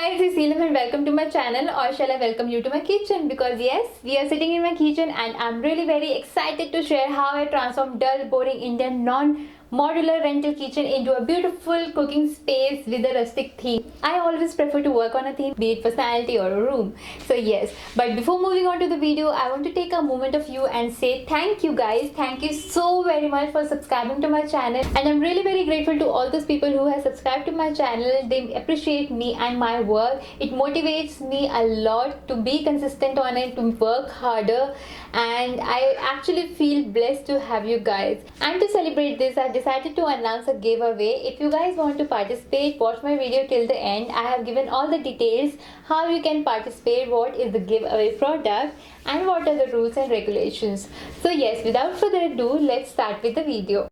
guys, it's Neelam and welcome to my channel, or shall I welcome you to my kitchen, because yes, we are sitting in my kitchen and I'm really very excited to share how I transform dull, boring Indian non-modular rental kitchen into a beautiful cooking space with a rustic theme. I always prefer to work on a theme, be it personality or a room. So yes, but before moving on to the video, I want to take a moment of you and say thank you guys. Thank you so very much for subscribing to my channel, and I'm really very grateful to all those people who have subscribed to my channel. They appreciate me and my work. It motivates me a lot to be consistent on it, to work harder, and I actually feel blessed to have you guys. And to celebrate this, I decided to announce a giveaway. If you guys want to participate, watch my video till the end. I have given all the details how you can participate, what is the giveaway product, and what are the rules and regulations. So yes, without further ado, let's start with the video.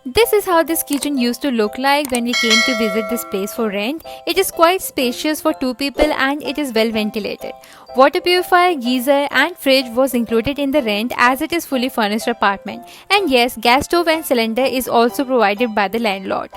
This is how this kitchen used to look like when we came to visit this place for rent. It is quite spacious for 2 people and it is well ventilated. Water purifier, geyser and fridge was included in the rent as it is fully furnished apartment. And yes, gas stove and cylinder is also provided by the landlord.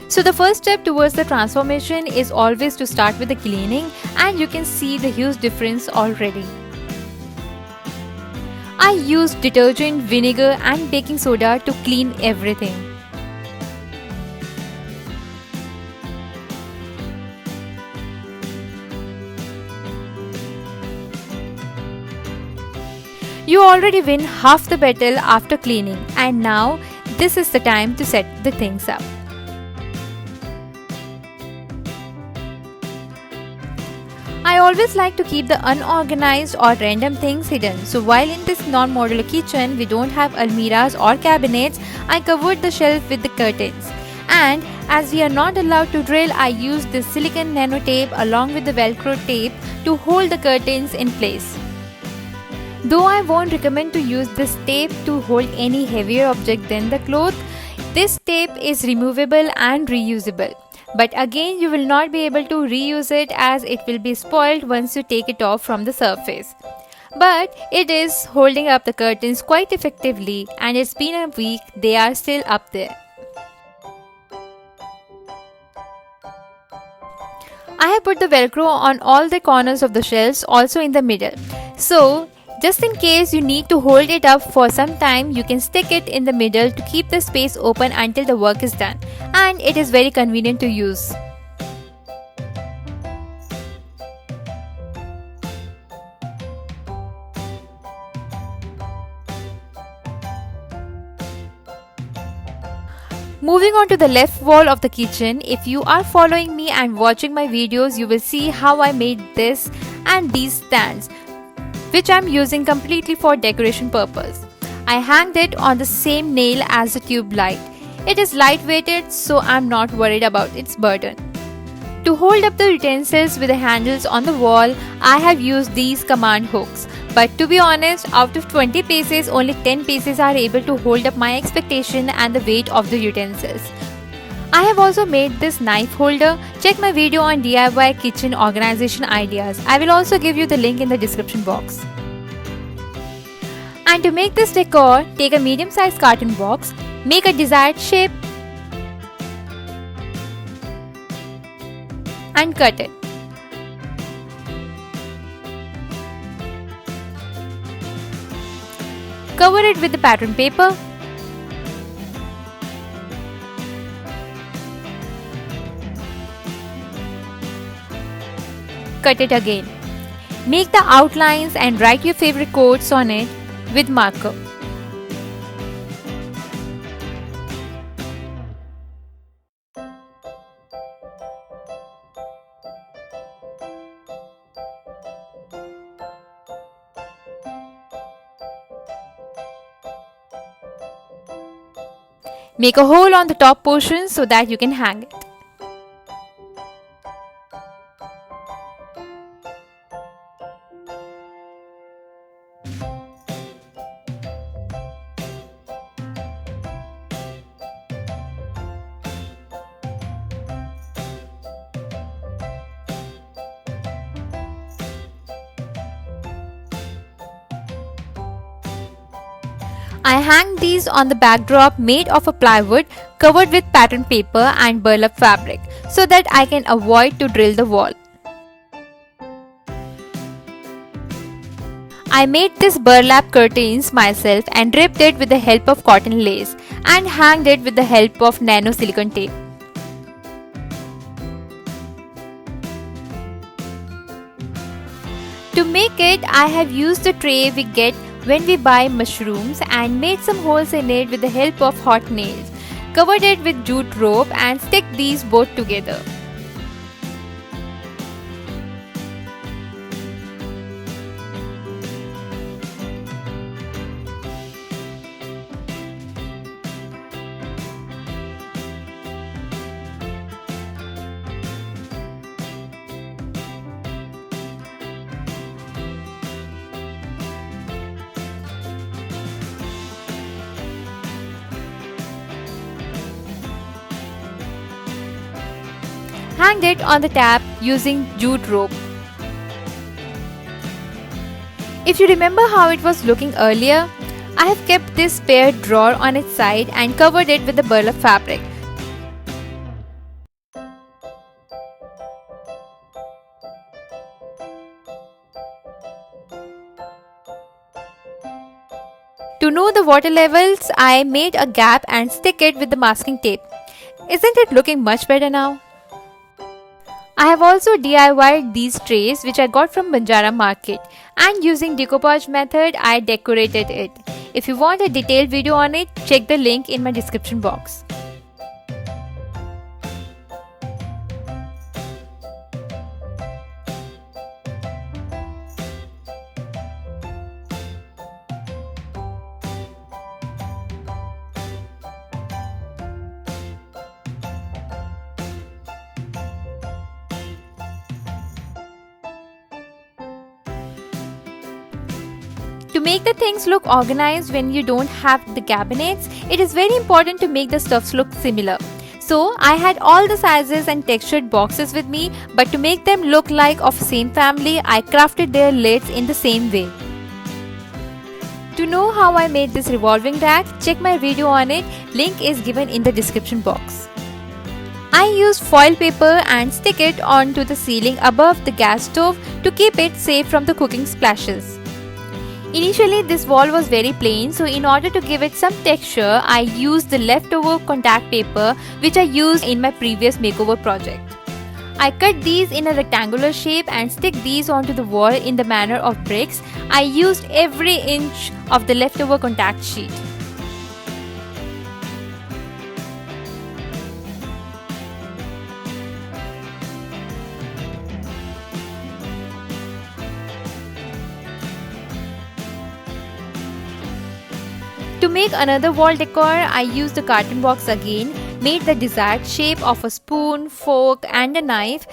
So the first step towards the transformation is always to start with the cleaning, and you can see the huge difference already. I used detergent, vinegar and baking soda to clean everything. You already win half the battle after cleaning, and now this is the time to set the things up. I always like to keep the unorganized or random things hidden. So while in this non-modular kitchen we don't have almiras or cabinets, I covered the shelf with the curtains. And as we are not allowed to drill, I used this silicone nano tape along with the velcro tape to hold the curtains in place. Though I won't recommend to use this tape to hold any heavier object than the cloth, this tape is removable and reusable. But again, you will not be able to reuse it as it will be spoiled once you take it off from the surface. But it is holding up the curtains quite effectively, and it's been a week, they are still up there. I have put the velcro on all the corners of the shelves, also in the middle. So just in case you need to hold it up for some time, you can stick it in the middle to keep the space open until the work is done, and it is very convenient to use. Moving on to the left wall of the kitchen, if you are following me and watching my videos, you will see how I made this and these stands, which I am using completely for decoration purpose. I hanged it on the same nail as the tube light. It is lightweighted, so I am not worried about its burden. To hold up the utensils with the handles on the wall, I have used these command hooks. But to be honest, out of 20 pieces, only 10 pieces are able to hold up my expectation and the weight of the utensils. I have also made this knife holder. Check my video on DIY kitchen organization ideas. I will also give you the link in the description box. And to make this decor, take a medium-sized carton box, make a desired shape and cut it. Cover it with the pattern paper. Cut it again. Make the outlines and write your favorite quotes on it with marker. Make a hole on the top portion so that you can hang it. I hang these on the backdrop made of a plywood covered with pattern paper and burlap fabric so that I can avoid to drill the wall. I made this burlap curtains myself and draped it with the help of cotton lace and hanged it with the help of nano silicone tape. To make it, I have used the tray we get when we buy mushrooms and made some holes in it with the help of hot nails, covered it with jute rope and stick these both together. Hanged it on the tap using jute rope. If you remember how it was looking earlier, I have kept this spare drawer on its side and covered it with the burlap fabric. To know the water levels, I made a gap and stick it with the masking tape. Isn't it looking much better now? I have also DIYed these trays which I got from Banjara market, and using decoupage method I decorated it. If you want a detailed video on it, check the link in my description box. To make the things look organized when you don't have the cabinets, it is very important to make the stuffs look similar. So I had all the sizes and textured boxes with me, but to make them look like of same family, I crafted their lids in the same way. To know how I made this revolving rack, check my video on it, link is given in the description box. I used foil paper and stick it onto the ceiling above the gas stove to keep it safe from the cooking splashes. Initially this wall was very plain, so in order to give it some texture, I used the leftover contact paper which I used in my previous makeover project. I cut these in a rectangular shape and stick these onto the wall in the manner of bricks. I used every inch of the leftover contact sheet. To make another wall decor, I used the carton box again, made the desired shape of a spoon, fork and a knife.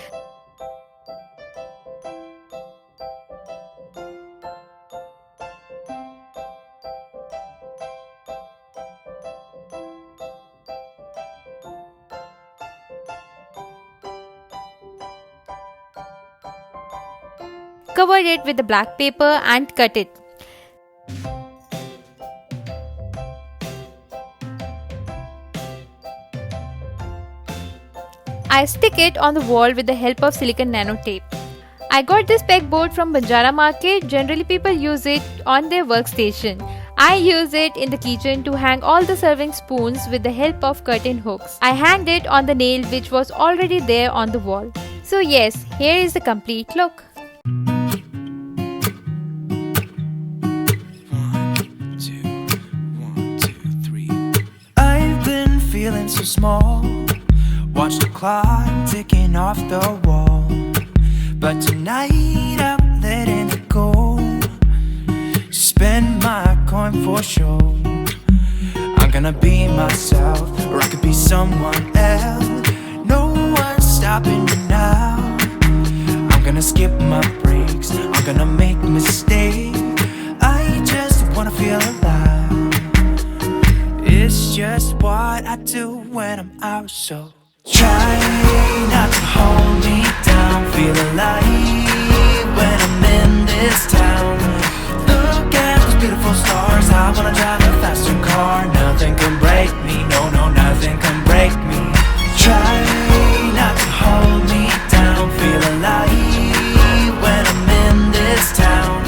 Covered it with the black paper and cut it. I stick it on the wall with the help of silicone nano tape. I got this pegboard from Banjara market. Generally people use it on their workstation. I use it in the kitchen to hang all the serving spoons with the help of curtain hooks. I hanged it on the nail which was already there on the wall. So yes, here is the complete look. I've been feeling so small. Watch the clock ticking off the wall. But tonight I'm letting it go. Spend my coin for sure. I'm gonna be myself. could be someone else. No one's stopping me now. I'm gonna skip my breaks, I'm gonna make mistakes. I just wanna feel alive. It's just what I do when I'm out, so try not to hold me down. Feel alive when I'm in this town. Look at those beautiful stars. I wanna drive a faster car. Nothing can break me, no, no, nothing can break me. Try not to hold me down. Feel alive when I'm in this town.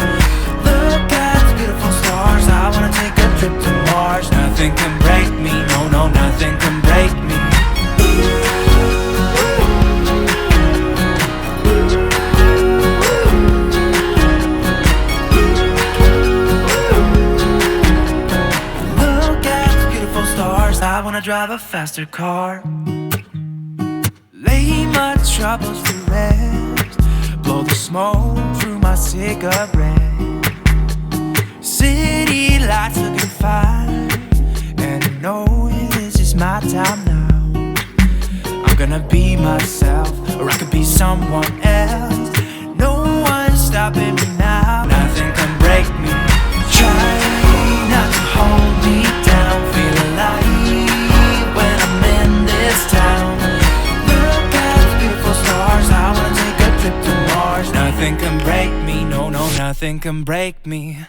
Look at those beautiful stars. I wanna take a trip to Mars. Nothing can break me, no, no, nothing can break me. I wanna drive a faster car. Lay my troubles to rest. Blow the smoke through my cigarette. City lights looking fine, and I know this is my time now. I'm gonna be myself, or I could be someone else. No one's stopping me now. Nothing can break me. Try not to hold me down. Feel alive when I'm in this town. Look at those beautiful stars. I wanna take a trip to Mars. Nothing can break me, no, no, nothing can break me.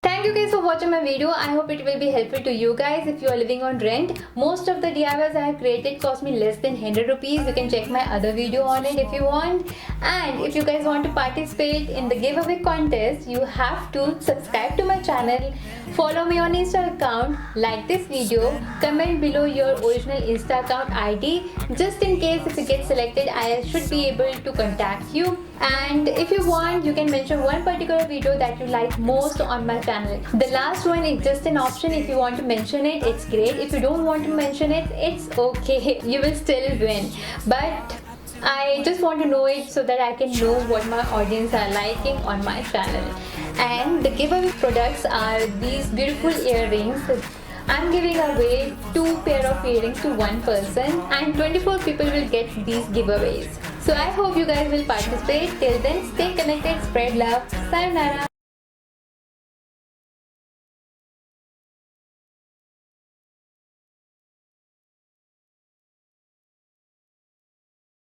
Thank you guys for watching my video. I hope it will be helpful to you guys if you are living on rent. Most of the DIYs I have created cost me less than 100 rupees. You can check my other video on it if you want. And if you guys want to participate in the giveaway contest, you have to subscribe to my channel, follow me on Insta account, like this video, comment below your original Insta account ID. Just in case if you get selected, I should be able to contact you. And if you want, you can mention one particular video that you like most on my channel. The last one is just an option. If you want to mention it, it's great. If you don't want to mention it, it's okay. You will still win. But I just want to know it so that I can know what my audience are liking on my channel. And the giveaway products are these beautiful earrings. I'm giving away 2 pair of earrings to one person, and 24 people will get these giveaways. So I hope you guys will participate. Till then, stay connected, spread love. Sayonara.